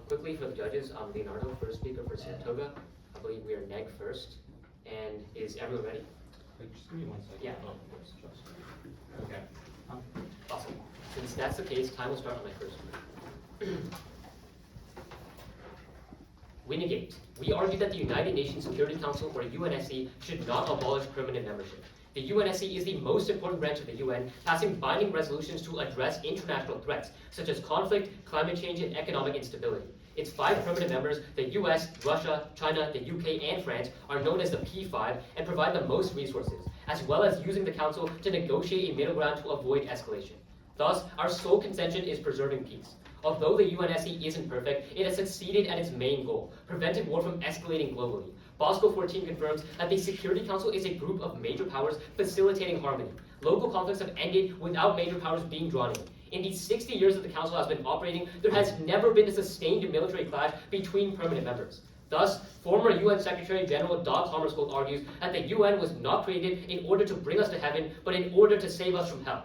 Quickly for the judges, Leonardo, first speaker for Saratoga. I believe we are neg first. And is everyone ready? Wait, just give me 1 second. Yeah. Oh, of course, trust me. Okay. Awesome. Since that's the case, time will start on my first speaker. We negate. We argue that the United Nations Security Council, or UNSC, should not abolish permanent membership. The UNSC is the most important branch of the UN, passing binding resolutions to address international threats, such as conflict, climate change, and economic instability. Its 5 permanent members, the US, Russia, China, the UK, and France, are known as the P5 and provide the most resources, as well as using the Council to negotiate a middle ground to avoid escalation. Thus, our sole contention is preserving peace. Although the UNSC isn't perfect, it has succeeded at its main goal, preventing war from escalating globally. Bosco 14 confirms that the Security Council is a group of major powers facilitating harmony. Local conflicts have ended without major powers being drawn in. In the 60 years that the Council has been operating, there has never been a sustained military clash between permanent members. Thus, former UN Secretary General Dag Hammarskjöld argues that the UN was not created in order to bring us to heaven, but in order to save us from hell.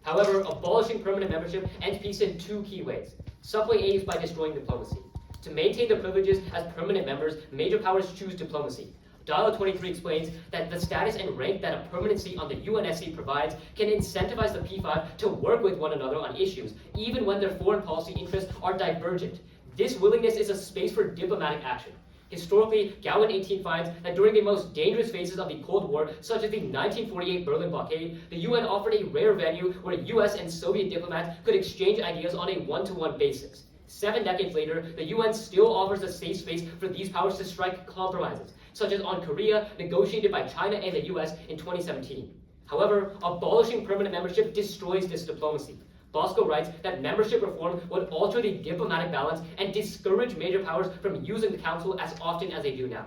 However, abolishing permanent membership ends peace in 2 key ways. Subway A is by destroying diplomacy. To maintain their privileges as permanent members, major powers choose diplomacy. Dialogue 23 explains that the status and rank that a permanent seat on the UNSC provides can incentivize the P5 to work with one another on issues, even when their foreign policy interests are divergent. This willingness is a space for diplomatic action. Historically, Gowan 18 finds that during the most dangerous phases of the Cold War, such as the 1948 Berlin blockade, the UN offered a rare venue where US and Soviet diplomats could exchange ideas on a one-to-one basis. 7 decades later, the UN still offers a safe space for these powers to strike compromises, such as on Korea, negotiated by China and the US in 2017. However, abolishing permanent membership destroys this diplomacy. Bosco writes that membership reform would alter the diplomatic balance and discourage major powers from using the Council as often as they do now.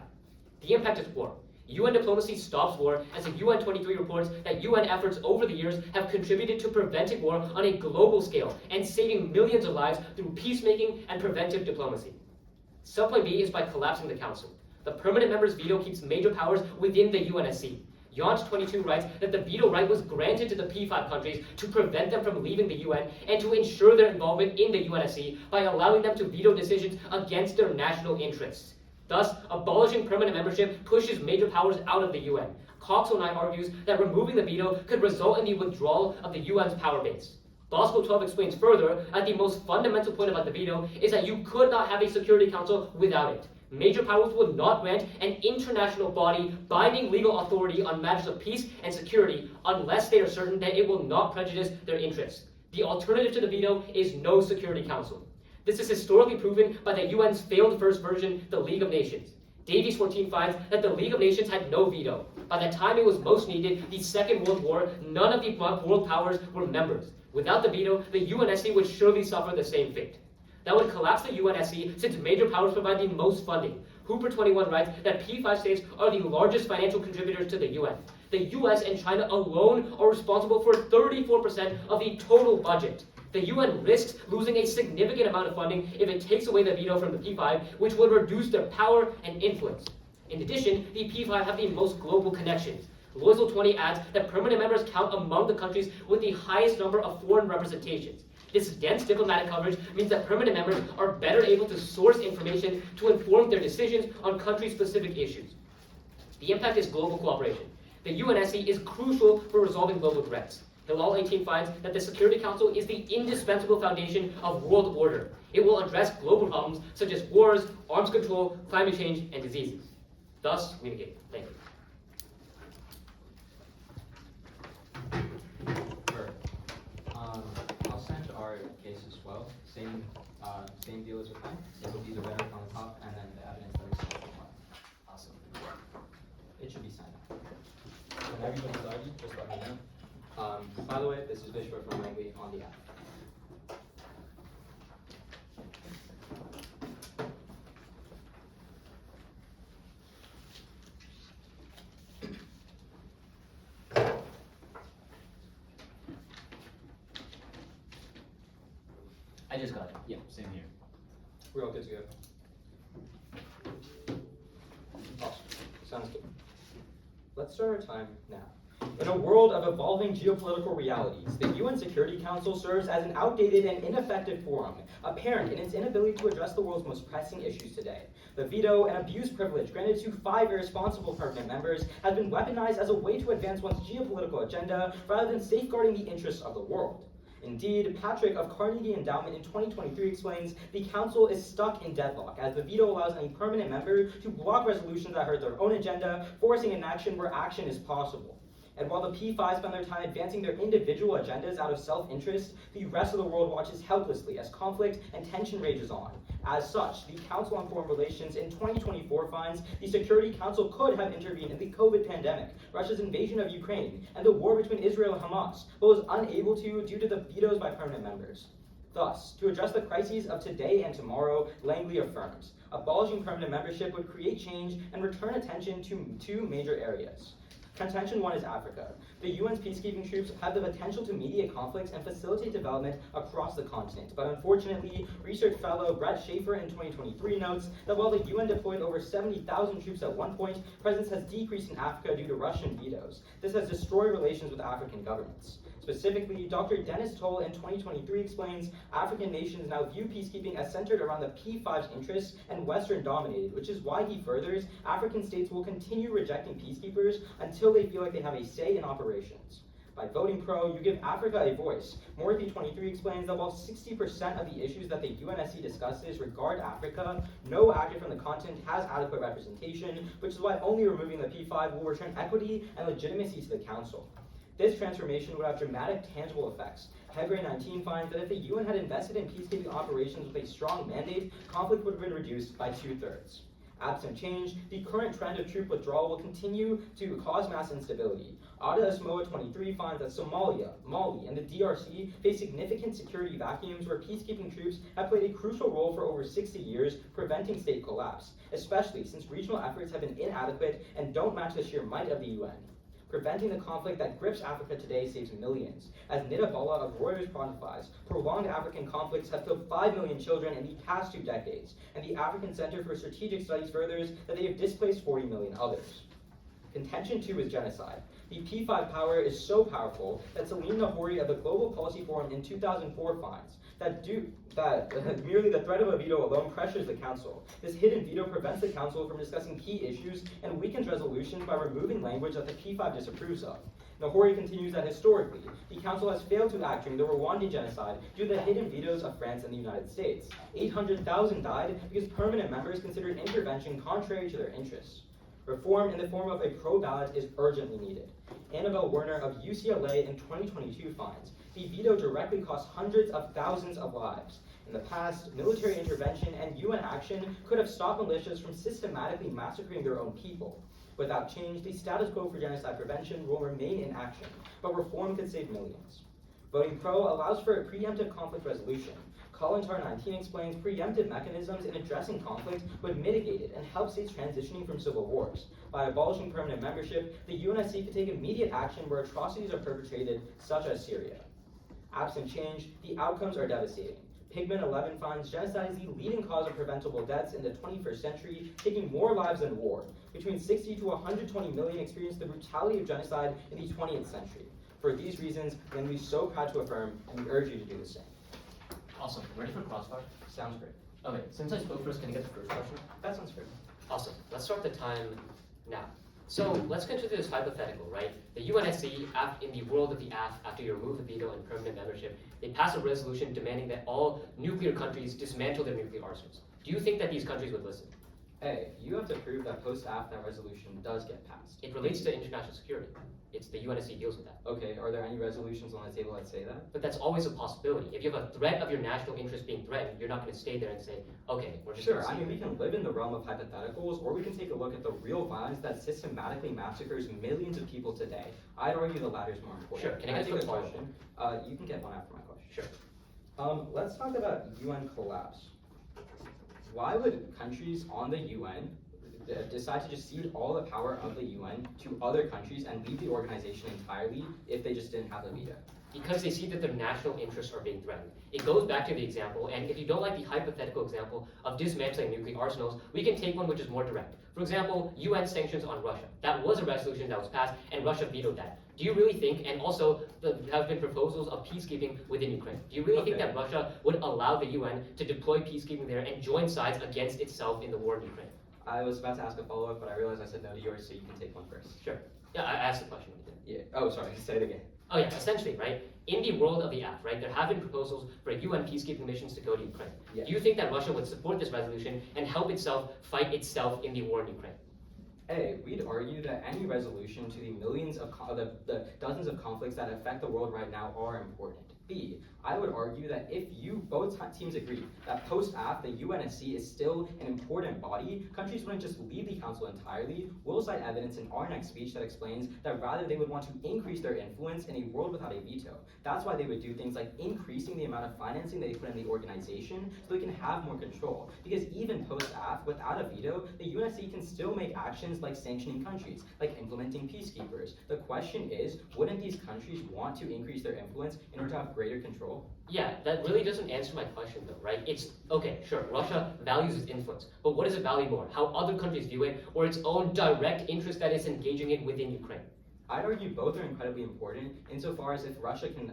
The impact is poor. UN diplomacy stops war, as the UN 23 reports that UN efforts over the years have contributed to preventing war on a global scale and saving millions of lives through peacemaking and preventive diplomacy. Subpoint B is by collapsing the Council. The permanent member's veto keeps major powers within the UNSC. Yonch 22 writes that the veto right was granted to the P5 countries to prevent them from leaving the UN and to ensure their involvement in the UNSC by allowing them to veto decisions against their national interests. Thus, abolishing permanent membership pushes major powers out of the UN. Cox 09 argues that removing the veto could result in the withdrawal of the UN's power base. Bosco 12 explains further that the most fundamental point about the veto is that you could not have a Security Council without it. Major powers would not grant an international body binding legal authority on matters of peace and security unless they are certain that it will not prejudice their interests. The alternative to the veto is no Security Council. This is historically proven by the UN's failed first version, the League of Nations. Davies 14 finds that the League of Nations had no veto. By the time it was most needed, the Second World War, none of the world powers were members. Without the veto, the UNSC would surely suffer the same fate. That would collapse the UNSC since major powers provide the most funding. Hooper 21 writes that P5 states are the largest financial contributors to the UN. The US and China alone are responsible for 34% of the total budget. The UN risks losing a significant amount of funding if it takes away the veto from the P5, which would reduce their power and influence. In addition, the P5 have the most global connections. Loisel 20 adds that permanent members count among the countries with the highest number of foreign representations. This dense diplomatic coverage means that permanent members are better able to source information to inform their decisions on country-specific issues. The impact is global cooperation. The UNSC is crucial for resolving global threats. Hilal 18 finds that the Security Council is the indispensable foundation of world order. It will address global problems such as wars, arms control, climate change, and diseases. Thus, we negate. Thank you. I'll send our case as well. Same deal as with mine. It will be the rhetoric on the top and then the evidence that is on the bottom. Awesome. It should be signed. When everybody's argued, just let me know. By the way, this is Vishwa from Langley on the app. I just got it. Yeah, same here. We're all good to go. Awesome. Sounds good. Let's start our time now. In a world of evolving geopolitical realities, the UN Security Council serves as an outdated and ineffective forum, apparent in its inability to address the world's most pressing issues today. The veto and abuse privilege granted to 5 irresponsible permanent members has been weaponized as a way to advance one's geopolitical agenda rather than safeguarding the interests of the world. Indeed, Patrick of Carnegie Endowment in 2023 explains the Council is stuck in deadlock as the veto allows any permanent member to block resolutions that hurt their own agenda, forcing inaction where action is possible. And while the P5 spend their time advancing their individual agendas out of self-interest, the rest of the world watches helplessly as conflict and tension rages on. As such, the Council on Foreign Relations in 2024 finds the Security Council could have intervened in the COVID pandemic, Russia's invasion of Ukraine, and the war between Israel and Hamas, but was unable to due to the vetoes by permanent members. Thus, to address the crises of today and tomorrow, Langley affirms, abolishing permanent membership would create change and return attention to 2 major areas. Contention 1 is Africa. The UN's peacekeeping troops have the potential to mediate conflicts and facilitate development across the continent, but unfortunately, research fellow Brett Schaefer in 2023 notes that while the UN deployed over 70,000 troops at one point, presence has decreased in Africa due to Russian vetoes. This has destroyed relations with African governments. Specifically, Dr. Dennis Toll in 2023 explains African nations now view peacekeeping as centered around the P5's interests and Western dominated, which is why he furthers African states will continue rejecting peacekeepers until they feel like they have a say in operations. By voting pro, you give Africa a voice. Mrkva 23 explains that while 60% of the issues that the UNSC discusses regard Africa, no actor from the continent has adequate representation, which is why only removing the P5 will return equity and legitimacy to the Council. This transformation would have dramatic tangible effects. February 19 finds that if the UN had invested in peacekeeping operations with a strong mandate, conflict would have been reduced by 2/3. Absent change, the current trend of troop withdrawal will continue to cause mass instability. Ada Asmoa 23 finds that Somalia, Mali, and the DRC face significant security vacuums where peacekeeping troops have played a crucial role for over 60 years, preventing state collapse, especially since regional efforts have been inadequate and don't match the sheer might of the UN. Preventing the conflict that grips Africa today saves millions. As Nida Bala of Reuters quantifies, prolonged African conflicts have killed 5 million children in the past 2 decades, and the African Center for Strategic Studies furthers that they have displaced 40 million others. Contention 2 is genocide. The P5 power is so powerful that Salim Nahori of the Global Policy Forum in 2004 finds that merely the threat of a veto alone pressures the Council. This hidden veto prevents the Council from discussing key issues and weakens resolutions by removing language that the P5 disapproves of. Nahori continues that historically, the Council has failed to act during the Rwandan genocide due to the hidden vetoes of France and the United States. 800,000 died because permanent members considered intervention contrary to their interests. Reform in the form of a pro-ballot is urgently needed. Annabelle Werner of UCLA in 2022 finds the veto directly cost hundreds of thousands of lives. In the past, military intervention and UN action could have stopped militias from systematically massacring their own people. Without change, the status quo for genocide prevention will remain in action, but reform could save millions. Voting pro allows for a preemptive conflict resolution. Kalantar 19 explains preemptive mechanisms in addressing conflict would mitigate it and help states transitioning from civil wars. By abolishing permanent membership, the UNSC could take immediate action where atrocities are perpetrated, such as Syria. Absent change, the outcomes are devastating. Pigment 11 finds genocide is the leading cause of preventable deaths in the 21st century, taking more lives than war. Between 60 to 120 million experienced the brutality of genocide in the 20th century. For these reasons, Langley is so proud to affirm, and we urge you to do the same. Awesome. Ready for crossfire? Sounds great. Okay, since I spoke first, can I get the first question? That sounds great. Awesome. Let's start the time now. So let's consider this hypothetical, right? The UNSC, in the world of the AF, after you remove the veto and permanent membership, they pass a resolution demanding that all nuclear countries dismantle their nuclear arsenals. Do you think that these countries would listen? Hey, you have to prove that post-AF that resolution does get passed. It relates to international security. It's the UNSC deals with that. Okay, are there any resolutions on the table that say that? But that's always a possibility. If you have a threat of your national interest being threatened, you're not going to stay there and say, okay, we're just Sure, gonna see I mean, we it." can live in the realm of hypotheticals, or we can take a look at the real violence that systematically massacres millions of people today. I'd argue the latter is more important. Sure, can I get take the a question? You can get one after my question. Sure. Let's talk about UN collapse. Why would countries on the UN, decide to just cede all the power of the UN to other countries and leave the organization entirely if they just didn't have a veto? Because they see that their national interests are being threatened. It goes back to the example, and if you don't like the hypothetical example of dismantling nuclear arsenals, we can take one which is more direct. For example, UN sanctions on Russia. That was a resolution that was passed, and Russia vetoed that. Do you really think, and also there have been proposals of peacekeeping within Ukraine, do you really think that Russia would allow the UN to deploy peacekeeping there and join sides against itself in the war in Ukraine? I was about to ask a follow-up, but I realized I said no to yours, so you can take one first. Sure. Yeah, I asked the question. Yeah. Oh, sorry. Say it again. Oh yeah, essentially, right? In the world of the act, right, there have been proposals for UN peacekeeping missions to go to Ukraine. Yeah. Do you think that Russia would support this resolution and help itself fight itself in the war in Ukraine? A, we'd argue that any resolution to the millions of the dozens of conflicts that affect the world right now are important. B, I would argue that if both teams agree that post-AF, the UNSC is still an important body, countries wouldn't just leave the council entirely. We'll cite evidence in our next speech that explains that rather they would want to increase their influence in a world without a veto. That's why they would do things like increasing the amount of financing they put in the organization so they can have more control. Because even post-AF, without a veto, the UNSC can still make actions like sanctioning countries, like implementing peacekeepers. The question is, wouldn't these countries want to increase their influence in order to have greater control? Yeah, that really doesn't answer my question though, right? It's, okay, sure, Russia values its influence, but what does it value more? How other countries view it, or its own direct interest that it's engaging in within Ukraine? I'd argue both are incredibly important insofar as if Russia can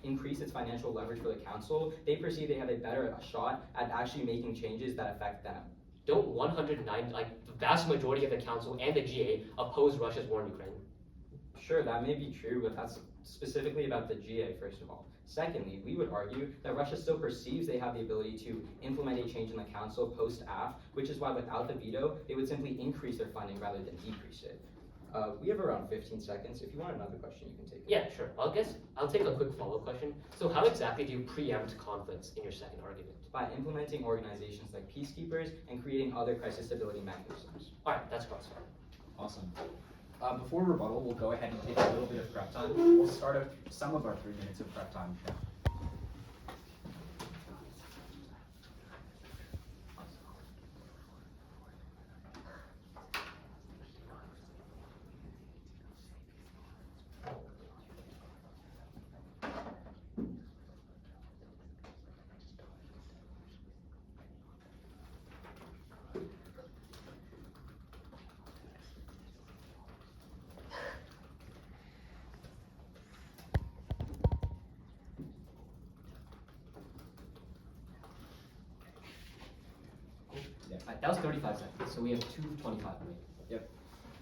increase its financial leverage for the council, they perceive they have a better shot at actually making changes that affect them. Don't 109, like the vast majority of the council and the GA oppose Russia's war in Ukraine? Sure, that may be true, but that's specifically about the GA, first of all. Secondly, we would argue that Russia still perceives they have the ability to implement a change in the council post-AF, which is why without the veto, they would simply increase their funding rather than decrease it. We have around 15 seconds. If you want another question, you can take it. Yeah, sure. I'll take a quick follow-up question. So how exactly do you preempt conflicts in your second argument? By implementing organizations like peacekeepers and creating other crisis stability mechanisms. All right, that's crossfire. Awesome. Before rebuttal, we'll go ahead and take a little bit of prep time. We'll start out some of our 3 minutes of prep time now. That was 35 seconds, so we have 2:25 remaining. Yep.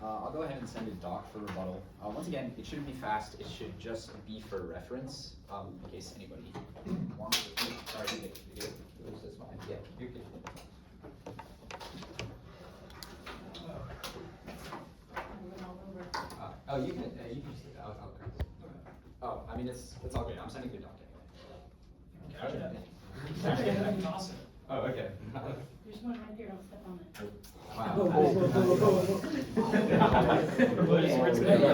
I'll go ahead and send a doc for rebuttal. Once again, it shouldn't be fast. It should just be for reference, in case anybody wants to. Sorry, This is fine. Yeah, you're good. Oh, you can just leave it. I'll correct it. Oh, I mean, it's all good. I'm sending you a doc anyway. Okay, that's awesome. Oh, okay. There's one right there, don't step on it. Wow.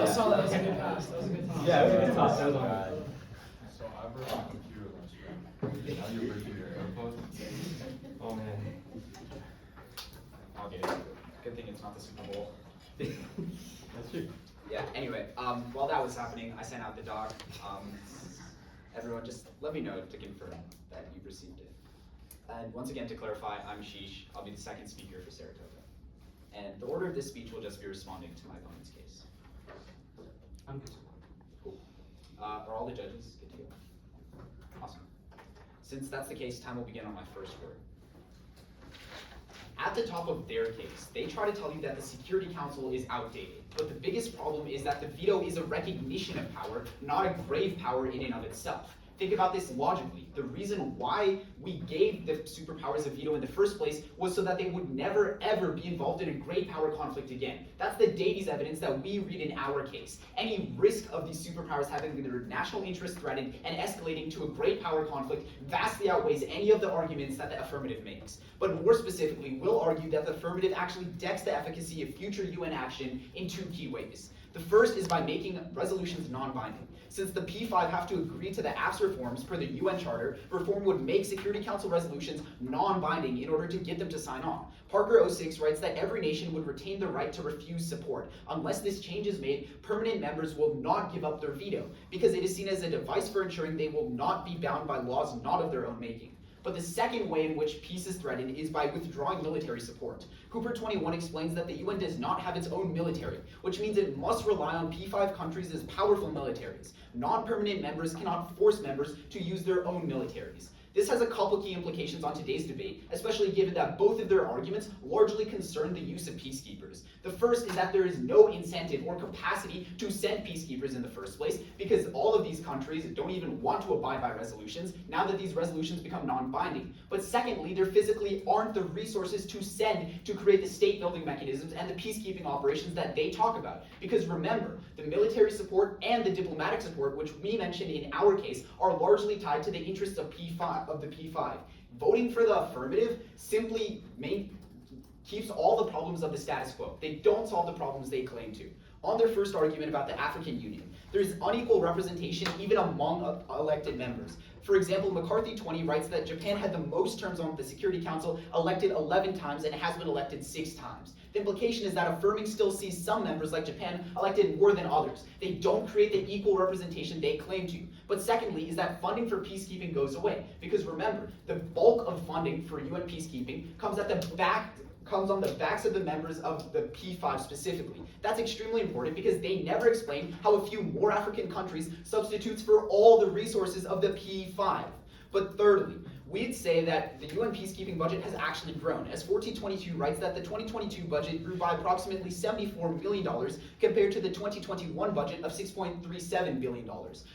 I saw that was a good pass, that was a good toss. Yeah, it was a good toss. That was all So I brought my computer lunch back. Now you're bringing your AirPods? Oh, man. I'll get it. Good thing it's not the Super Bowl. That's true. Yeah, anyway, while that was happening, I sent out the doc. Everyone just let me know to confirm that you've received it. And once again, to clarify, I'm Sheesh. I'll be the second speaker for Saratoga. And the order of this speech will just be responding to my opponent's case. I'm good. Cool. Are all the judges good to go? Awesome. Since that's the case, time will begin on my first word. At the top of their case, they try to tell you that the Security Council is outdated. But the biggest problem is that the veto is a recognition of power, not a grave power in and of itself. Think about this logically. The reason why we gave the superpowers a veto in the first place was so that they would never ever be involved in a great power conflict again. That's the Davies evidence that we read in our case. Any risk of these superpowers having their national interest threatened and escalating to a great power conflict vastly outweighs any of the arguments that the affirmative makes. But more specifically, we'll argue that the affirmative actually decks the efficacy of future UN action in two key ways. The first is by making resolutions non-binding. Since the P5 have to agree to the AFS reforms per the UN Charter, reform would make Security Council resolutions non-binding in order to get them to sign on. Parker 06 writes that every nation would retain the right to refuse support. Unless this change is made, permanent members will not give up their veto, because it is seen as a device for ensuring they will not be bound by laws not of their own making. But the second way in which peace is threatened is by withdrawing military support. Cooper 21 explains that the UN does not have its own military, which means it must rely on P5 countries as powerful militaries. Non-permanent members cannot force members to use their own militaries. This has a couple key implications on today's debate, especially given that both of their arguments largely concern the use of peacekeepers. The first is that there is no incentive or capacity to send peacekeepers in the first place, because all of these countries don't even want to abide by resolutions now that these resolutions become non-binding. But secondly, there physically aren't the resources to send to create the state-building mechanisms and the peacekeeping operations that they talk about. Because remember, the military support and the diplomatic support, which we mentioned in our case, are largely tied to the interests of the P5. Voting for the affirmative simply keeps all the problems of the status quo. They don't solve the problems they claim to. On their first argument about the African Union, there is unequal representation even among elected members. For example, McCarthy 20 writes that Japan had the most terms on the Security Council, elected 11 times, and has been elected 6 times. The implication is that affirming still sees some members, like Japan, elected more than others. They don't create the equal representation they claim to. But secondly is that funding for peacekeeping goes away. Because remember, the bulk of funding for UN peacekeeping comes on the backs of the members of the P5 specifically. That's extremely important because they never explain how a few more African countries substitutes for all the resources of the P5. But thirdly, we'd say that the UN peacekeeping budget has actually grown, as 1422 writes that the 2022 budget grew by approximately $74 million compared to the 2021 budget of $6.37 billion.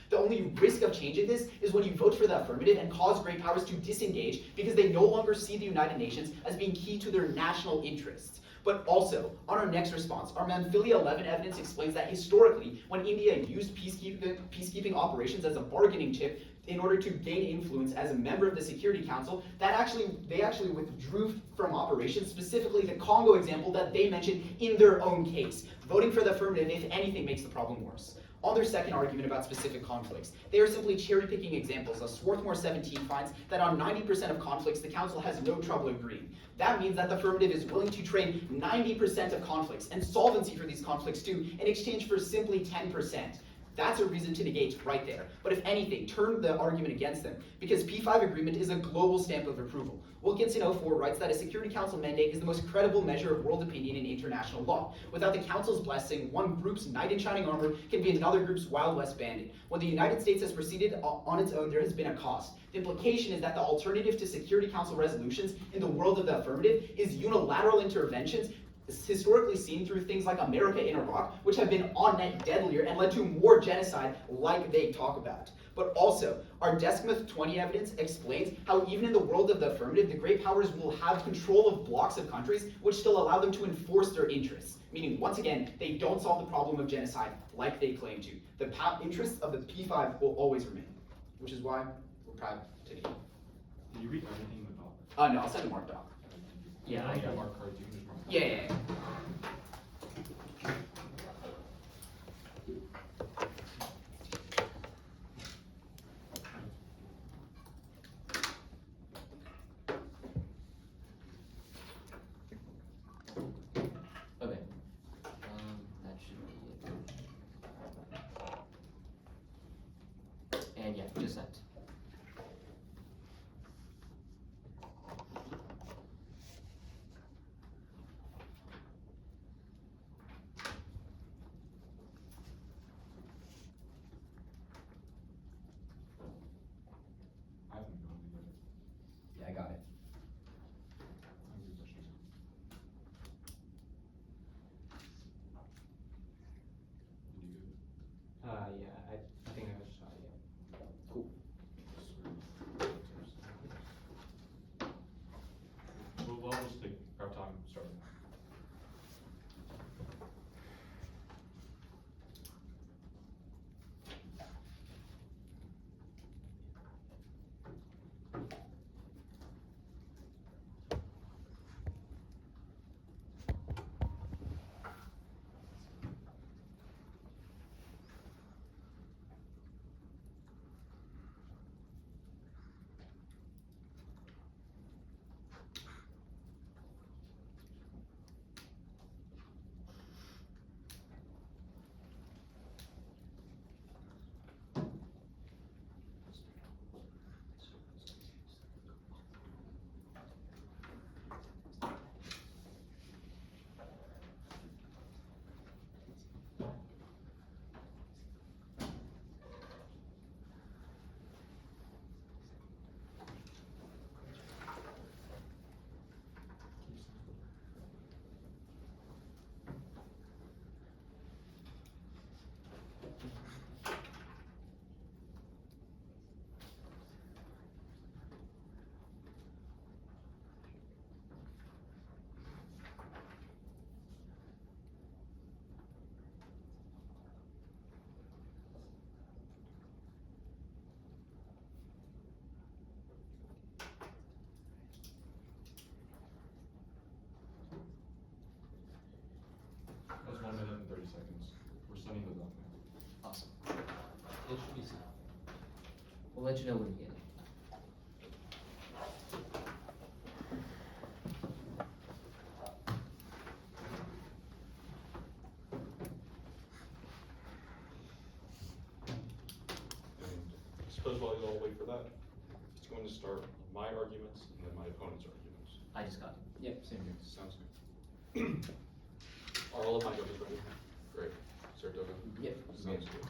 The only risk of changing this is when you vote for the affirmative and cause great powers to disengage because they no longer see the United Nations as being key to their national interests. But also, on our next response, our Mamphilia 11 evidence explains that historically, when India used peacekeeping operations as a bargaining chip in order to gain influence as a member of the Security Council, they actually withdrew from operations, specifically the Congo example that they mentioned in their own case. Voting for the affirmative, if anything, makes the problem worse. On their second argument about specific conflicts, they are simply cherry-picking examples, as Swarthmore 17 finds that on 90% of conflicts, the Council has no trouble agreeing. That means that the affirmative is willing to trade 90% of conflicts and solvency for these conflicts too, in exchange for simply 10%. That's a reason to negate right there. But if anything, turn the argument against them, because P5 agreement is a global stamp of approval. Wilkinson 04 writes that a Security Council mandate is the most credible measure of world opinion in international law. Without the Council's blessing, one group's knight in shining armor can be another group's Wild West bandit. When the United States has proceeded on its own, there has been a cost. The implication is that the alternative to Security Council resolutions in the world of the affirmative is unilateral interventions historically seen through things like Mrkva in Iraq, which have been on net deadlier and led to more genocide like they talk about. But also, our Deskmouth 20 evidence explains how even in the world of the affirmative, the great powers will have control of blocks of countries which still allow them to enforce their interests. Meaning, once again, they don't solve the problem of genocide like they claim to. The interests of the P5 will always remain, which is why we're proud to be. Did you read everything in the doc? No, I'll send a marked doc. Yeah, I got marked cards, you can just mark. Yeah. Okay. That should be it. And yeah, just sent. I haven't gone to get it. Yeah, I got it. I'm gonna touch this. Did you get it? Yeah, I think I saw it. Cool. sending the document. Awesome. It should be sent. We'll let you know when we get it. And I suppose while you all wait for that, it's going to start my arguments and then my opponent's arguments. I just got it. Yep, same here. Sounds good. Are all of my judges ready? Great. Saratoga? Yep. Sounds good.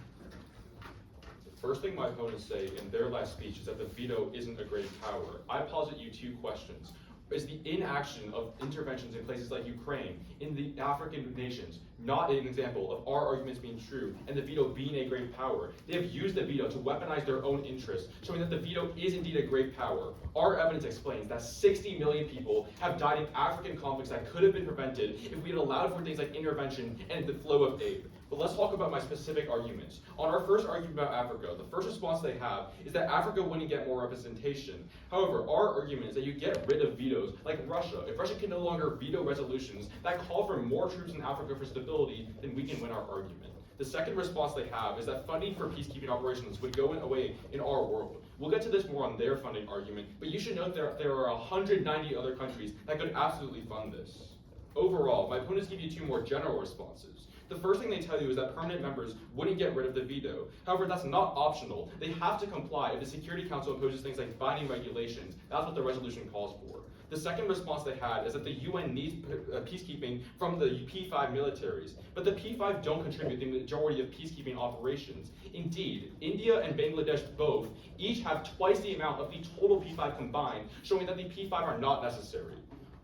The first thing my opponents say in their last speech is that the veto isn't a great power. I posit you two questions. Is the inaction of interventions in places like Ukraine, in the African nations, not an example of our arguments being true and the veto being a great power? They have used the veto to weaponize their own interests, showing that the veto is indeed a great power. Our evidence explains that 60 million people have died in African conflicts that could have been prevented if we had allowed for things like intervention and the flow of aid. But let's talk about my specific arguments. On our first argument about Africa, the first response they have is that Africa wouldn't get more representation. However, our argument is that you get rid of vetoes, like Russia. If Russia can no longer veto resolutions that call for more troops in Africa for stability, then we can win our argument. The second response they have is that funding for peacekeeping operations would go away in our world. We'll get to this more on their funding argument, but you should note there are 190 other countries that could absolutely fund this. Overall, my opponents give you two more general responses. The first thing they tell you is that permanent members wouldn't get rid of the veto. However, that's not optional. They have to comply if the Security Council imposes things like binding regulations. That's what the resolution calls for. The second response they had is that the UN needs peacekeeping from the P5 militaries, but the P5 don't contribute the majority of peacekeeping operations. Indeed, India and Bangladesh both each have twice the amount of the total P5 combined, showing that the P5 are not necessary.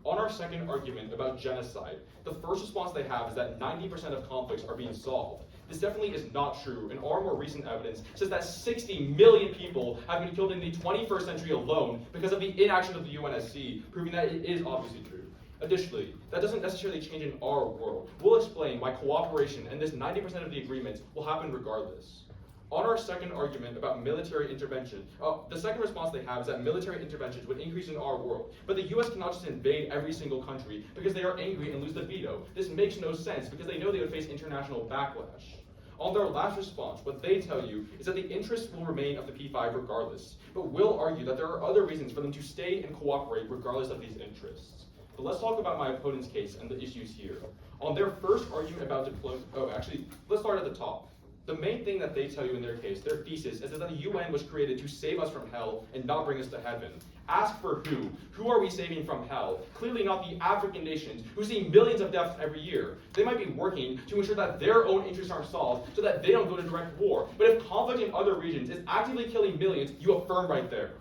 On our second argument about genocide, the first response they have is that 90% of conflicts are being solved. This definitely is not true, and our more recent evidence says that 60 million people have been killed in the 21st century alone because of the inaction of the UNSC, proving that it is obviously true. Additionally, that doesn't necessarily change in our world. We'll explain why cooperation and this 90% of the agreements will happen regardless. On our second argument about military intervention, the second response they have is that military interventions would increase in our world. But the US cannot just invade every single country because they are angry and lose the veto. This makes no sense because they know they would face international backlash. On their last response, what they tell you is that the interests will remain of the P5 regardless, but will argue that there are other reasons for them to stay and cooperate regardless of these interests. But let's talk about my opponent's case and the issues here. On their first argument about diplomacy, let's start at the top. The main thing that they tell you in their case, their thesis, is that the UN was created to save us from hell and not bring us to heaven. Ask for who? Who are we saving from hell? Clearly not the African nations, who see millions of deaths every year. They might be working to ensure that their own interests are solved so that they don't go to direct war. But if conflict in other regions is actively killing millions, you affirm right there.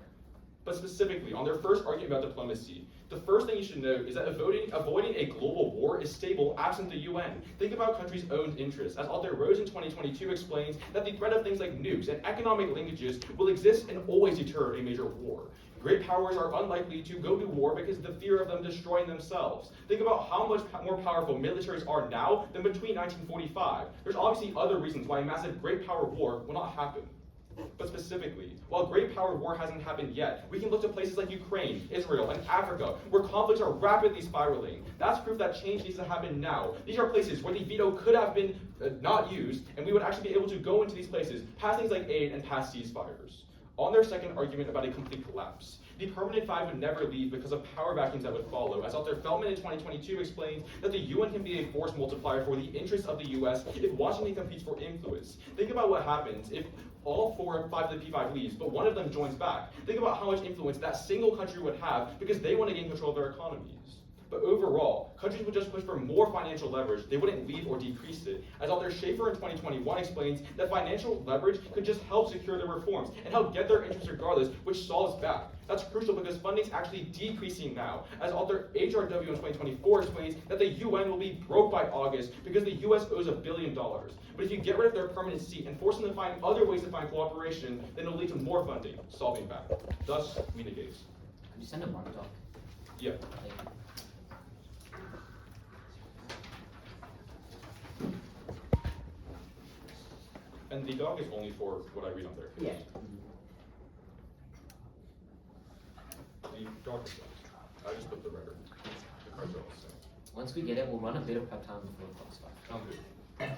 But specifically, on their first argument about diplomacy, the first thing you should note is that avoiding a global war is stable absent the UN. Think about countries' own interests, as Author Rose in 2022 explains that the threat of things like nukes and economic linkages will exist and always deter a major war. Great powers are unlikely to go to war because of the fear of them destroying themselves. Think about how much more powerful militaries are now than between 1945. There's obviously other reasons why a massive great power war will not happen. But specifically, while great power war hasn't happened yet, we can look to places like Ukraine, Israel, and Africa, where conflicts are rapidly spiraling. That's proof that change needs to happen now. These are places where the veto could have been not used, and we would actually be able to go into these places, pass things like aid, and pass ceasefires. On their second argument about a complete collapse, the permanent five would never leave because of power vacuums that would follow, as Author Feldman in 2022 explains that the UN can be a force multiplier for the interests of the US if Washington competes for influence. Think about what happens if all 4 or 5 of the P5 leaves, but one of them joins back. Think about how much influence that single country would have because they want to gain control of their economies. But overall, countries would just push for more financial leverage. They wouldn't leave or decrease it. As Author Schaefer in 2021 explains that financial leverage could just help secure their reforms and help get their interests regardless, which solves back. That's crucial because funding is actually decreasing now. As Author HRW in 2024 explains that the UN will be broke by August because the US owes $1 billion. But if you get rid of their permanent seat and force them to find other ways to find cooperation, then it'll lead to more funding, solving back. Thus, we negate. Could you send a Mrkva doc? Yeah. Thank you. And the doc is only for what I read on there. Yeah. The doc is done. I just put the record. The cards are all set. Once we get it, we'll run a bit of prep time before class 5. Sounds good.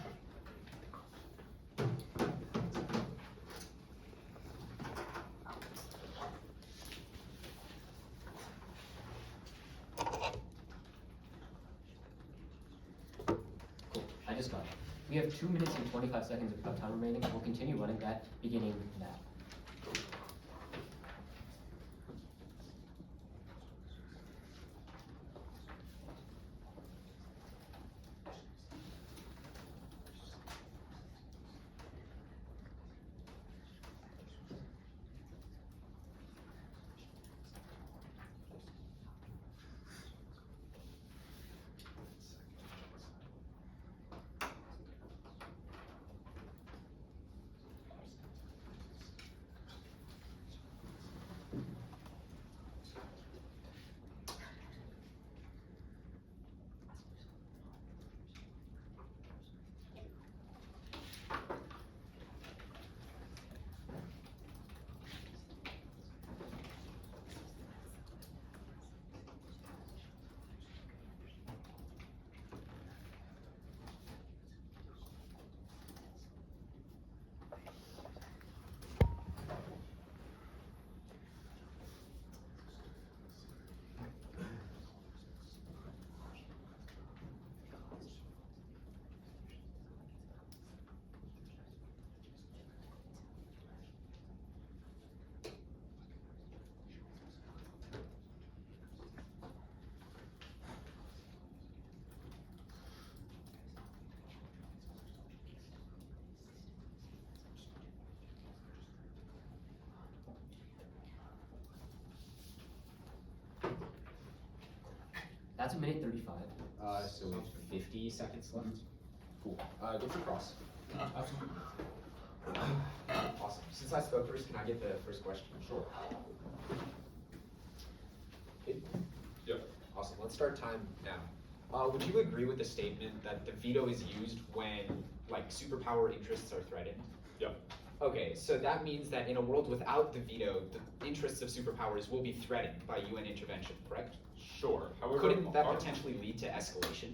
just got it. We have 2 minutes and 25 seconds of time remaining. We'll continue running that beginning now. That's 1:35. So we have 50 seconds left. Cool. Go for cross. Awesome. Since I spoke first, can I get the first question? Sure. Good? Yeah. Awesome. Let's start time now. Would you agree with the statement that the veto is used when, like, superpower interests are threatened? Yeah. Okay, so that means that in a world without the veto, the interests of superpowers will be threatened by UN intervention, correct? Sure. However, Couldn't that potentially lead to escalation?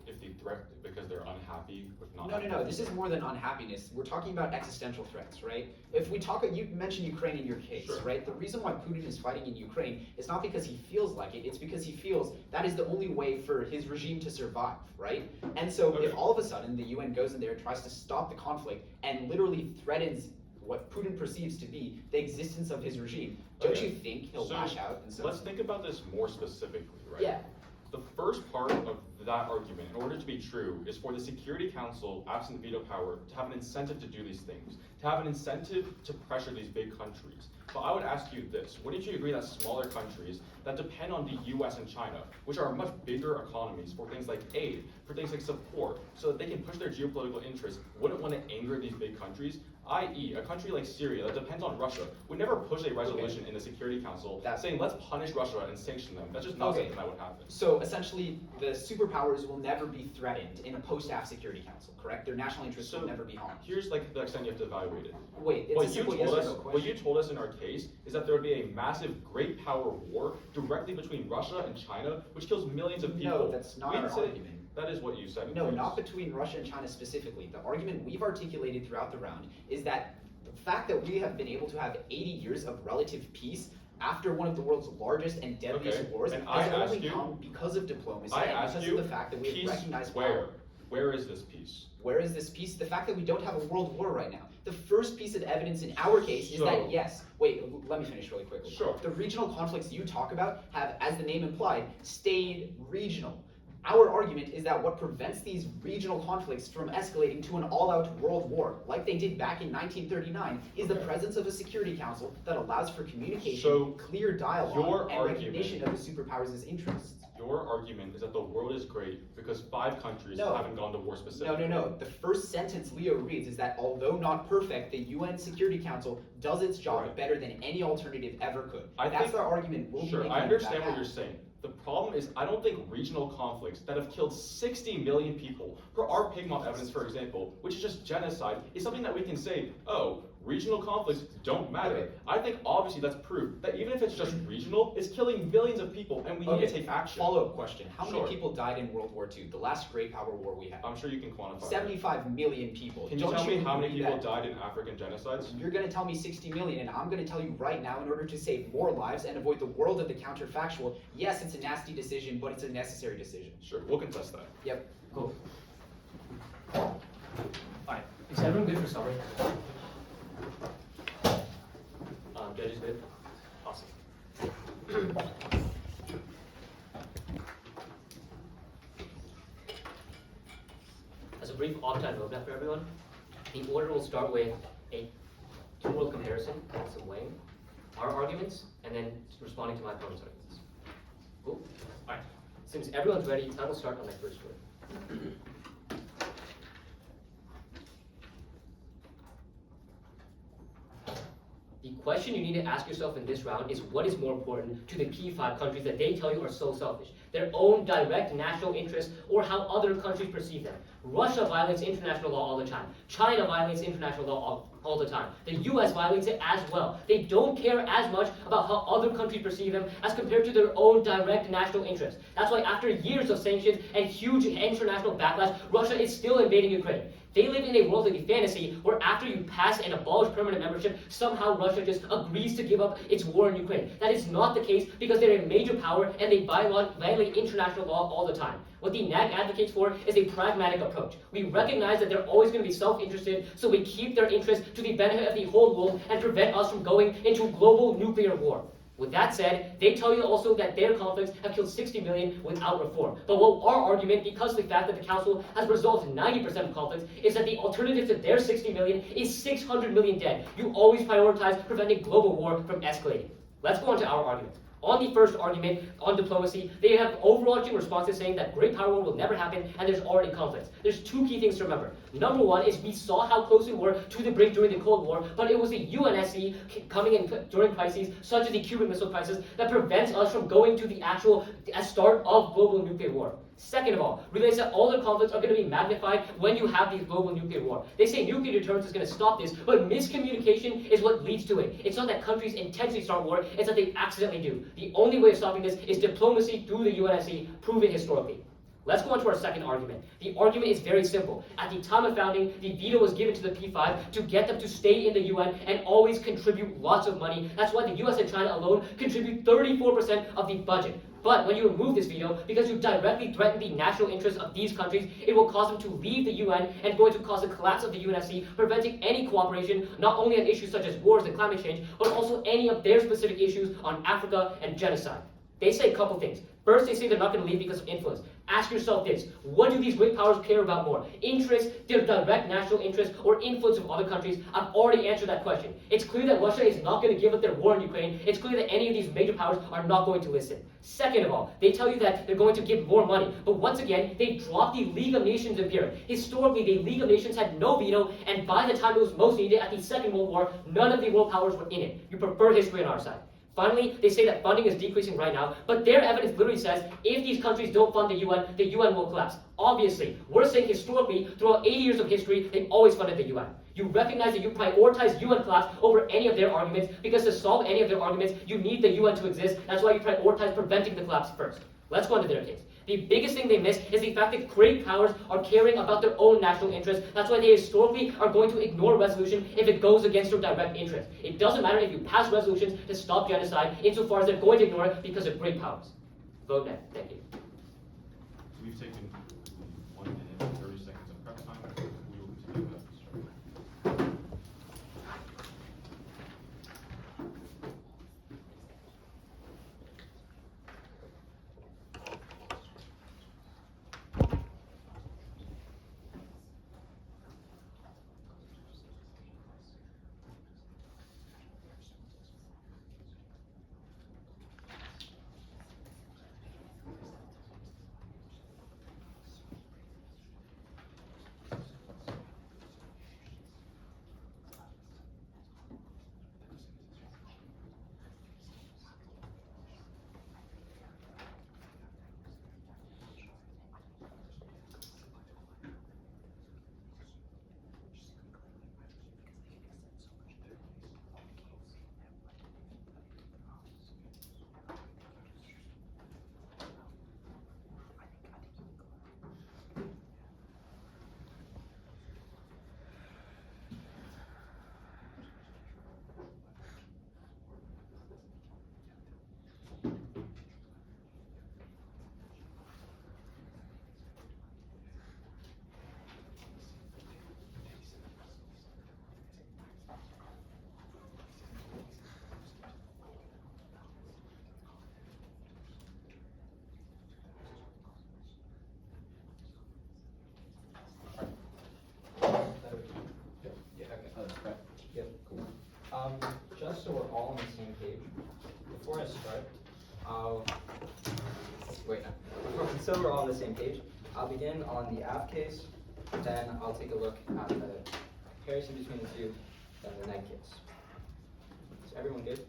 if the threat because they're unhappy with not. No. This is more than unhappiness. We're talking about existential threats, right? If we talk, you mentioned Ukraine in your case, Sure. right? The reason why Putin is fighting in Ukraine is not because he feels like it. It's because he feels that is the only way for his regime to survive, right? And so Okay. if all of a sudden the UN goes in there and tries to stop the conflict and literally threatens what Putin perceives to be the existence of his regime, don't Okay. you think he'll So, lash out? And so let's think about this more specifically, right? Yeah. The first part of that argument, in order to be true, is for the Security Council, absent veto power, to have an incentive to do these things, to have an incentive to pressure these big countries. But I would ask you this, wouldn't you agree that smaller countries that depend on the US and China, which are much bigger economies for things like aid, for things like support, so that they can push their geopolitical interests, wouldn't want to anger these big countries? I.e., a country like Syria that depends on Russia would never push a resolution in the Security Council saying let's punish Russia and sanction them. That's just not something that would happen. So essentially, the superpowers will never be threatened in a post-AF Security Council, correct? Their national interests will never be harmed. Here's like the extent you have to evaluate it. Wait, it's What a you simple told yes or us, no what question. you told us in our case is that there would be a massive great power war directly between Russia and China, which kills millions of people. No, that's not We our said- argument. That is what you said. No, please. not between Russia and China specifically. The argument we've articulated throughout the round is that the fact that we have been able to have 80 years of relative peace after one of the world's largest and deadliest Okay, wars and I has only asked you- come because of diplomacy I and asked because you, of the fact that we have peace recognized where? power. Where is this peace? Where is this peace? The fact that we don't have a world war right now. The first piece of evidence in our case is So- that yes, wait, let me finish really quickly. Sure. The regional conflicts you talk about have, as the name implied, stayed regional. Our argument is that what prevents these regional conflicts from escalating to an all-out world war, like they did back in 1939, is the presence of a Security Council that allows for communication, So, clear dialogue, your and argument- recognition of the superpowers' interests. Your argument is that the world is great because 5 countries No. haven't gone to war specifically. No. The first sentence Leo reads is that although not perfect, the UN Security Council does its job Right. better than any alternative ever could. I That's think- the argument we'll be Sure, making. I understand back what you're half. saying. The problem is, I don't think regional conflicts that have killed 60 million people, for our Pigmont evidence, for example, which is just genocide, is something that we can say, oh, regional conflicts don't matter. Okay. I think obviously that's proof that even if it's just regional, it's killing millions of people, and we need to take action. Follow-up question. How many Sure. people died in World War II, the last great power war we had? I'm sure you can quantify that. 75 million people. Can you Don't tell me how many agree people that- died in African genocides? You're going to tell me 60 million, and I'm going to tell you right now, in order to save more lives and avoid the world of the counterfactual, yes, it's a nasty decision, but it's a necessary decision. Sure, we'll contest that. Yep. Cool. Alright, is everyone good for summary? Judges good? Awesome. As a brief off-time roadmap for everyone, the order will start with a two-world comparison, some weighing, our arguments, and then responding to my opponent's arguments. Cool? Alright. Since everyone's ready, I will start on my first word. The question you need to ask yourself in this round is what is more important to the P5 countries that they tell you are so selfish? Their own direct national interests or how other countries perceive them. Russia violates international law all the time. China violates international law all the time. The US violates it as well. They don't care as much about how other countries perceive them as compared to their own direct national interests. That's why after years of sanctions and huge international backlash, Russia is still invading Ukraine. They live in a world of fantasy where after you pass and abolish permanent membership, somehow Russia just agrees to give up its war in Ukraine. That is not the case because they're a major power and they violate international law all the time. What the NAG advocates for is a pragmatic approach. We recognize that they're always going to be self-interested, so we keep their interests to the benefit of the whole world and prevent us from going into global nuclear war. With that said, they tell you also that their conflicts have killed 60 million without reform. But what our argument, because of the fact that the Council has resolved 90% of conflicts, is that the alternative to their 60 million is 600 million dead. You always prioritize preventing global war from escalating. Let's go on to our argument. On the first argument, on diplomacy, they have overarching responses saying that great power war will never happen and there's already conflicts. There's two key things to remember. Number one is we saw how close we were to the brink during the Cold War, but it was the UNSC coming in during crises, such as the Cuban Missile Crisis, that prevents us from going to the actual start of global nuclear war. Second of all, realize that all the conflicts are going to be magnified when you have the global nuclear war. They say nuclear deterrence is going to stop this, but miscommunication is what leads to it. It's not that countries intentionally start war, it's that they accidentally do. The only way of stopping this is diplomacy through the UNSC, proven historically. Let's go on to our second argument. The argument is very simple. At the time of founding, the veto was given to the P5 to get them to stay in the UN and always contribute lots of money. That's why the US and China alone contribute 34% of the budget. But when you remove this veto, because you directly threaten the national interests of these countries, it will cause them to leave the UN and going to cause the collapse of the UNSC, preventing any cooperation, not only on issues such as wars and climate change, but also any of their specific issues on Africa and genocide. They say a couple things. First, they say they're not going to leave because of influence. Ask yourself this: what do these great powers care about more? Interest, their direct national interest, or influence of other countries? I've already answered that question. It's clear that Russia is not going to give up their war in Ukraine. It's clear that any of these major powers are not going to listen. Second of all, they tell you that they're going to give more money. But once again, they dropped the League of Nations in here. Historically, the League of Nations had no veto, and by the time it was most needed at the Second World War, none of the world powers were in it. You prefer history on our side. Finally, they say that funding is decreasing right now, but their evidence literally says if these countries don't fund the UN will collapse. Obviously, we're saying historically, throughout 80 years of history, they've always funded the UN. You recognize that you prioritize UN collapse over any of their arguments, because to solve any of their arguments, you need the UN to exist. That's why you prioritize preventing the collapse first. Let's go on to their case. The biggest thing they miss is the fact that great powers are caring about their own national interests. That's why they historically are going to ignore resolution if it goes against their direct interest. It doesn't matter if you pass resolutions to stop genocide, insofar as they're going to ignore it because of great powers. Vote now. Thank you. We've taken 1 minute and 30 seconds of prep time. We will continue with the struggle. Just so we're all on the same page, before I start, so we're all on the same page, I'll begin on the aft case, then I'll take a look at the comparison between the two, then the neg case. Is everyone good?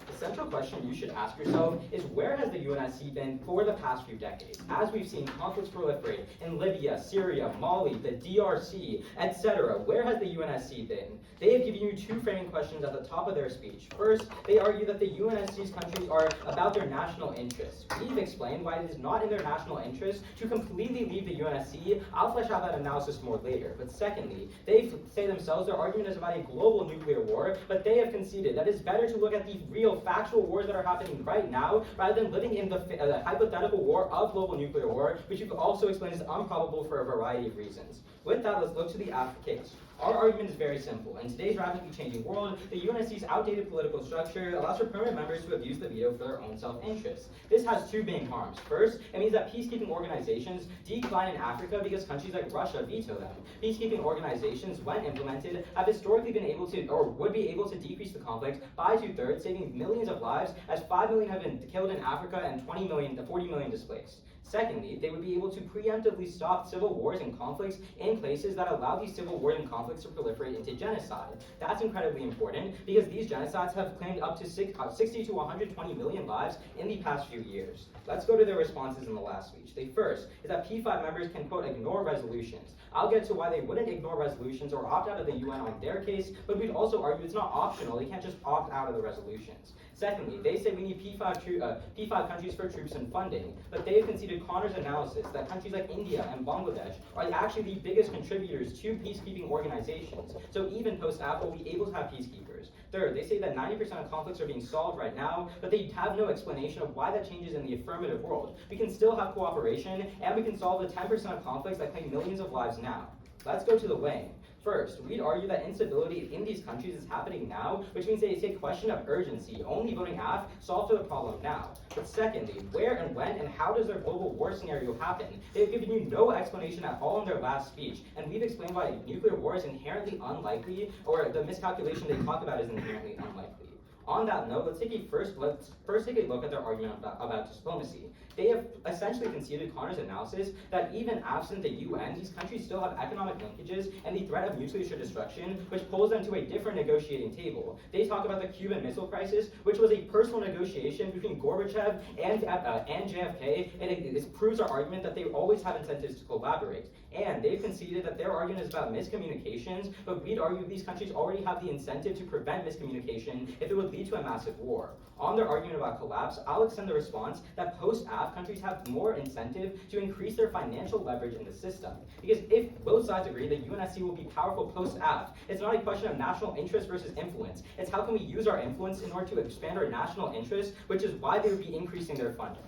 The central question you should ask yourself is, where has the UNSC been for the past few decades? As we've seen conflicts proliferate in Libya, Syria, Mali, the DRC, etc., where has the UNSC been? They have given you two framing questions at the top of their speech. First, they argue that the UNSC's countries are about their national interests. We've explained why it is not in their national interest to completely leave the UNSC. I'll flesh out that analysis more later. But secondly, they say themselves their argument is about a global nuclear war, but they have conceded that it's better to look at the real factual wars that are happening right now rather than living in the hypothetical war of global nuclear war, which you've also explained is improbable for a variety of reasons. With that, let's look to the aft case. Our argument is very simple. In today's rapidly changing world, the UNSC's outdated political structure allows for permanent members to abuse the veto for their own self-interest. This has two main harms. First, it means that peacekeeping organizations decline in Africa because countries like Russia veto them. Peacekeeping organizations, when implemented, have historically been able to, or would be able to, decrease the conflict by 2/3, saving millions of lives, as 5 million have been killed in Africa and 40 million displaced. Secondly, they would be able to preemptively stop civil wars and conflicts in places that allow these civil wars and conflicts to proliferate into genocide. That's incredibly important because these genocides have claimed up to 60 to 120 million lives in the past few years. Let's go to their responses in the last speech. The first is that P5 members can, quote, ignore resolutions. I'll get to why they wouldn't ignore resolutions or opt out of the UN on their case, but we'd also argue it's not optional. They can't just opt out of the resolutions. Secondly, they say we need P5 countries for troops and funding, but they've conceded Connor's analysis that countries like India and Bangladesh are actually the biggest contributors to peacekeeping organizations. So even post-AF, we'll be able to have peacekeepers. Third, they say that 90% of conflicts are being solved right now, but they have no explanation of why that changes in the affirmative world. We can still have cooperation, and we can solve the 10% of conflicts that claim millions of lives now. Let's go to the weighing. First, we'd argue that instability in these countries is happening now, which means it's a question of urgency. Only voting AF solves the problem now. But secondly, where and when and how does their global war scenario happen? They've given you no explanation at all in their last speech, and we've explained why nuclear war is inherently unlikely, or the miscalculation they talk about is inherently unlikely. On that note, let's first take a look at their argument about diplomacy. They have essentially conceded Connor's analysis that even absent the UN, these countries still have economic linkages and the threat of nuclear destruction, which pulls them to a different negotiating table. They talk about the Cuban Missile Crisis, which was a personal negotiation between Gorbachev and JFK, and it proves our argument that they always have incentives to collaborate. And they've conceded that their argument is about miscommunications, but we'd argue these countries already have the incentive to prevent miscommunication if it would lead to a massive war. On their argument about collapse, I'll extend the response that post-AF countries have more incentive to increase their financial leverage in the system. Because if both sides agree that UNSC will be powerful post-AF, it's not a question of national interest versus influence. It's how can we use our influence in order to expand our national interest, which is why they would be increasing their funding.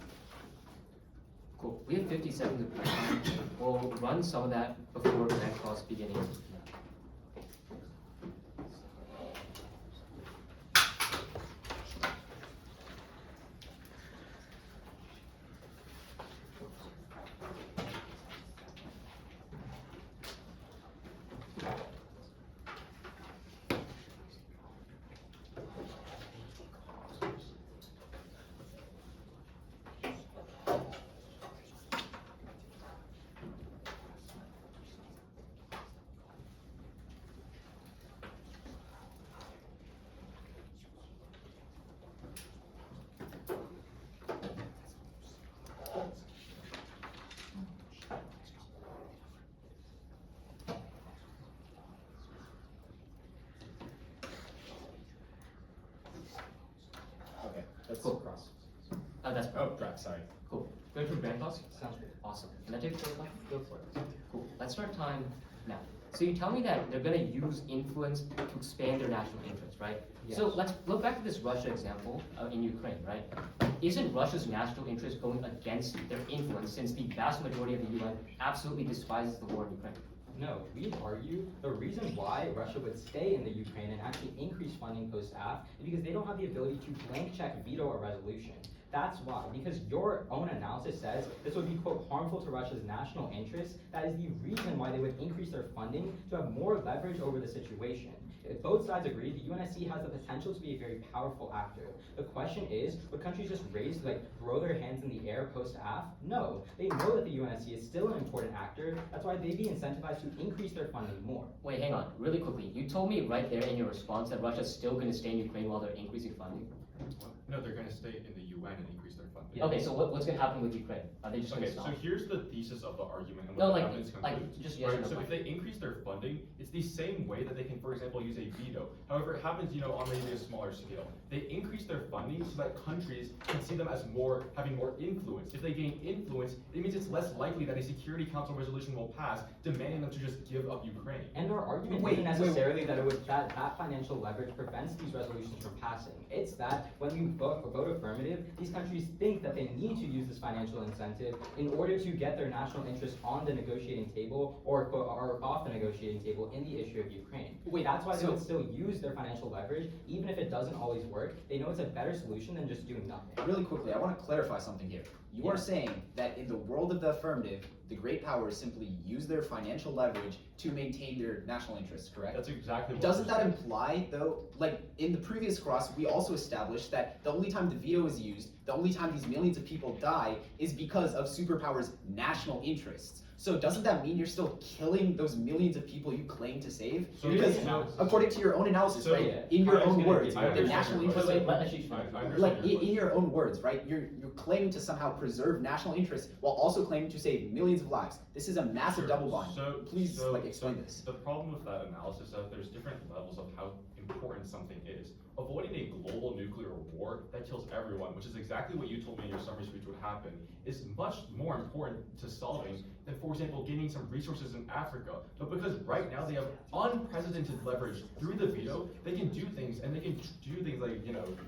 Cool. We have 50 seconds of time. We'll run some of that before Mrkva's beginning. Okay, that's Cool. cross. That's Oh, correct, sorry. cool. Going to Mrkva's? Sounds good. Awesome. Can I take the time? Go for it. Cool. Let's start time now. So you tell me that they're going to use influence to expand their national interest, right? Yes. So let's look back to this Russia example in Ukraine, right? Isn't Russia's national interest going against their influence since the vast majority of the UN absolutely despises the war in Ukraine? No, we'd argue the reason why Russia would stay in the Ukraine and actually increase funding post-AF is because they don't have the ability to blank check veto a resolution. That's why, because your own analysis says this would be, quote, harmful to Russia's national interests. That is the reason why they would increase their funding to have more leverage over the situation. If both sides agree, the UNSC has the potential to be a very powerful actor. The question is, would countries just throw their hands in the air post-AF? No. They know that the UNSC is still an important actor. That's why they'd be incentivized to increase their funding more. Wait, hang on, really quickly. You told me right there in your response that Russia's still going to stay in Ukraine while they're increasing funding. No, they're going to stay in the UN and increase their funding. Yeah. Okay, so what's going to happen with Ukraine? Are they just going Okay, to so stop? here's the thesis of the argument and No, what the like- evidence like, concludes. just yes or right? no So if question. they increase their funding, it's the same way that they can, for example, use a veto. However, it happens, on maybe a smaller scale. They increase their funding so that countries can see them as having more influence. If they gain influence, it means it's less likely that a Security Council resolution will pass demanding them to just give up Ukraine. And our argument isn't necessarily that financial leverage prevents these resolutions from passing. It's that when we vote affirmative, these countries think that they need to use this financial incentive in order to get their national interests on the negotiating table or off the negotiating table in the issue of Ukraine. That's why they would still use their financial leverage, even if it doesn't always work. They know it's a better solution than just doing nothing. Really quickly, I want to clarify something here. You are saying that in the world of the affirmative, the great powers simply use their financial leverage to maintain their national interests, correct? That's exactly what Doesn't we're that saying. imply, though, like in the previous cross, we also established that the only time the veto is used, the only time these millions of people die, is because of superpowers' national interests. So doesn't that mean you're still killing those millions of people you claim to save? So Because according to your own analysis, So- right, in your own words, I the understand national your interest. question. Wait, let Ashish finish. I understand Like your in your own words, right? You're claiming to somehow preserve national interests while also claiming to save millions of lives. This is a massive Sure. double bind. So- Please so- explain this. The problem with that analysis is that there's different levels of how important something is. Avoiding a global nuclear war that kills everyone, which is exactly what you told me in your summary speech would happen, is much more important to solving than, for example, gaining some resources in Africa. But because right now they have unprecedented leverage through the veto, they can do things, and they can do things like,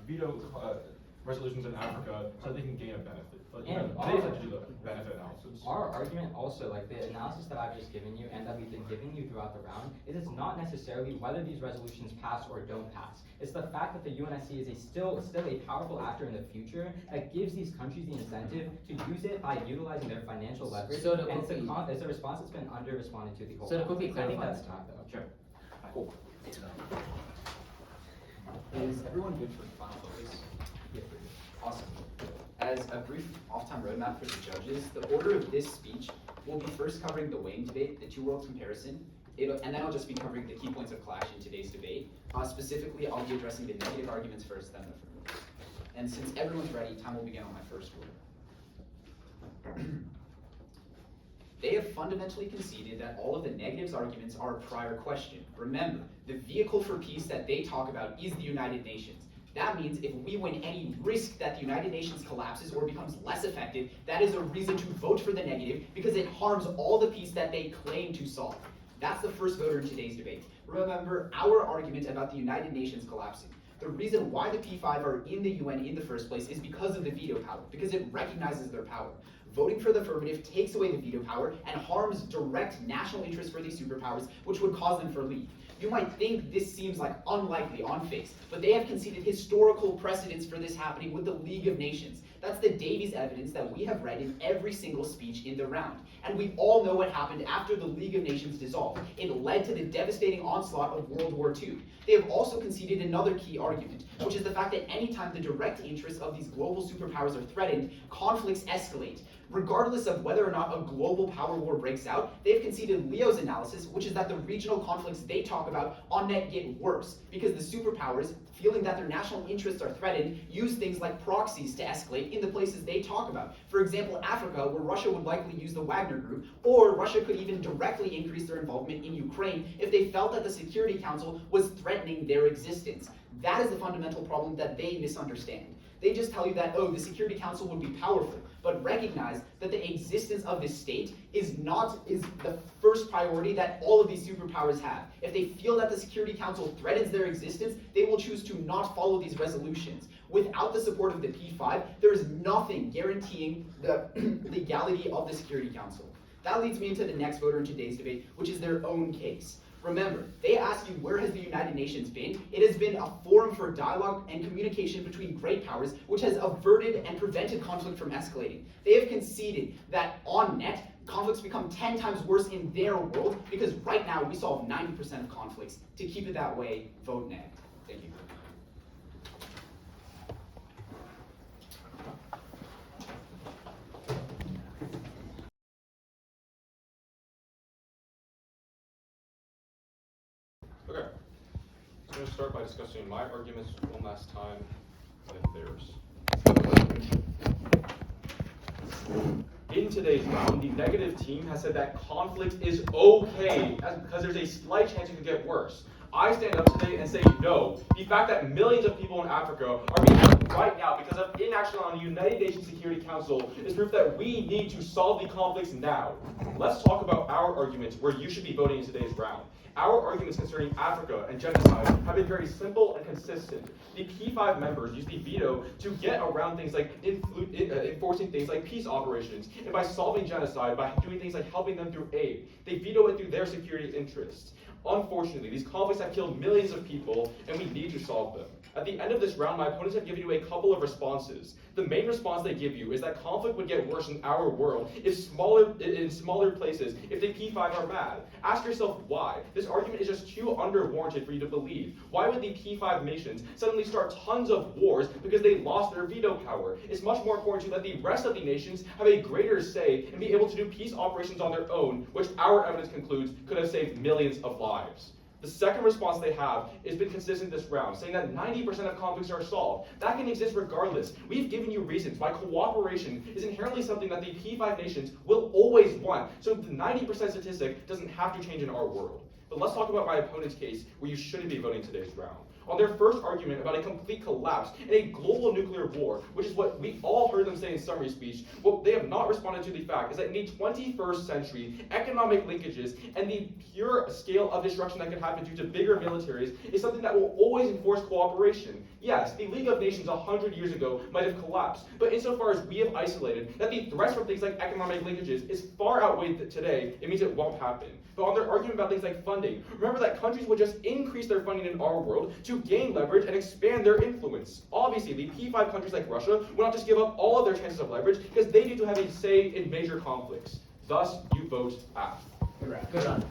veto resolutions in Africa so they can gain a benefit. But, And they have to do the benefit analysis. Our argument also, like the analysis that I've just given you and that we've been giving you throughout the round, is it's not necessarily whether these resolutions pass or don't pass. It's the fact that the UNSC is still a powerful actor in the future that gives these countries the incentive to use it by utilizing their financial leverage. So to and quickly- it's a response that's been under-responded to the whole So to time. quickly I think clarify that's this. time though. Sure. Cool. Is everyone good for final focus? Awesome. As a brief off-time roadmap for the judges, the order of this speech will be first covering the weighing debate, the two-world comparison, and then I'll just be covering the key points of clash in today's debate. Specifically, I'll be addressing the negative arguments first, then the affirmative. And since everyone's ready, time will begin on my first order. They have fundamentally conceded that all of the negatives arguments are a prior question. Remember, the vehicle for peace that they talk about is the United Nations. That means if we win any risk that the United Nations collapses or becomes less effective, that is a reason to vote for the negative because it harms all the peace that they claim to solve. That's the first voter in today's debate. Remember our argument about the United Nations collapsing. The reason why the P5 are in the UN in the first place is because of the veto power, because it recognizes their power. Voting for the affirmative takes away the veto power and harms direct national interest for these superpowers, which would cause them for leave. You might think this seems like unlikely on face, but they have conceded historical precedents for this happening with the League of Nations. That's the Davies evidence that we have read in every single speech in the round. And we all know what happened after the League of Nations dissolved. It led to the devastating onslaught of World War II. They have also conceded another key argument, which is the fact that anytime the direct interests of these global superpowers are threatened, conflicts escalate. Regardless of whether or not a global power war breaks out, they've conceded Leo's analysis, which is that the regional conflicts they talk about on net get worse, because the superpowers, feeling that their national interests are threatened, use things like proxies to escalate in the places they talk about. For example, Africa, where Russia would likely use the Wagner Group, or Russia could even directly increase their involvement in Ukraine if they felt that the Security Council was threatening their existence. That is the fundamental problem that they misunderstand. They just tell you that, oh, the Security Council would be powerful, but recognize that the existence of this state is the first priority that all of these superpowers have. If they feel that the Security Council threatens their existence, they will choose to not follow these resolutions. Without the support of the P5, there is nothing guaranteeing the legality of the Security Council. That leads me into the next voter in today's debate, which is their own case. Remember, they ask you where has the United Nations been? It has been a forum for dialogue and communication between great powers, which has averted and prevented conflict from escalating. They have conceded that on net, conflicts become 10 times worse in their world because right now we solve 90% of conflicts. To keep it that way, vote nay. Thank you. Okay, so I'm going to start by discussing my arguments one last time, and theirs. In today's round, the negative team has said that conflict is okay because there's a slight chance it could get worse. I stand up today and say no. The fact that millions of people in Africa are being hurt right now because of inaction on the United Nations Security Council is proof that we need to solve the conflicts now. Let's talk about our arguments where you should be voting in today's round. Our arguments concerning Africa and genocide have been very simple and consistent. The P5 members use the veto to get around things like enforcing things like peace operations, and by solving genocide by doing things like helping them through aid. They veto it through their security interests. Unfortunately, these conflicts have killed millions of people, and we need to solve them. At the end of this round, my opponents have given you a couple of responses. The main response they give you is that conflict would get worse in our world in smaller places if the P5 are mad. Ask yourself why. This argument is just too underwarranted for you to believe. Why would the P5 nations suddenly start tons of wars because they lost their veto power? It's much more important to let the rest of the nations have a greater say and be able to do peace operations on their own, which our evidence concludes could have saved millions of lives. The second response they have has been consistent this round, saying that 90% of conflicts are solved. That can exist regardless. We've given you reasons why cooperation is inherently something that the P5 nations will always want, so the 90% statistic doesn't have to change in our world. But let's talk about my opponent's case where you shouldn't be voting today's round. On their first argument about a complete collapse and a global nuclear war, which is what we all heard them say in summary speech, what they have not responded to the fact is that in the 21st century, economic linkages and the pure scale of destruction that could happen due to bigger militaries is something that will always enforce cooperation. Yes, the League of Nations 100 years ago might have collapsed, but insofar as we have isolated that the threats from things like economic linkages is far outweighed today, it means it won't happen. But on their argument about things like funding, remember that countries would just increase their funding in our world to gain leverage and expand their influence. Obviously, the P5 countries like Russia will not just give up all of their chances of leverage because they need to have a say in major conflicts. Thus, you vote aye. Good round.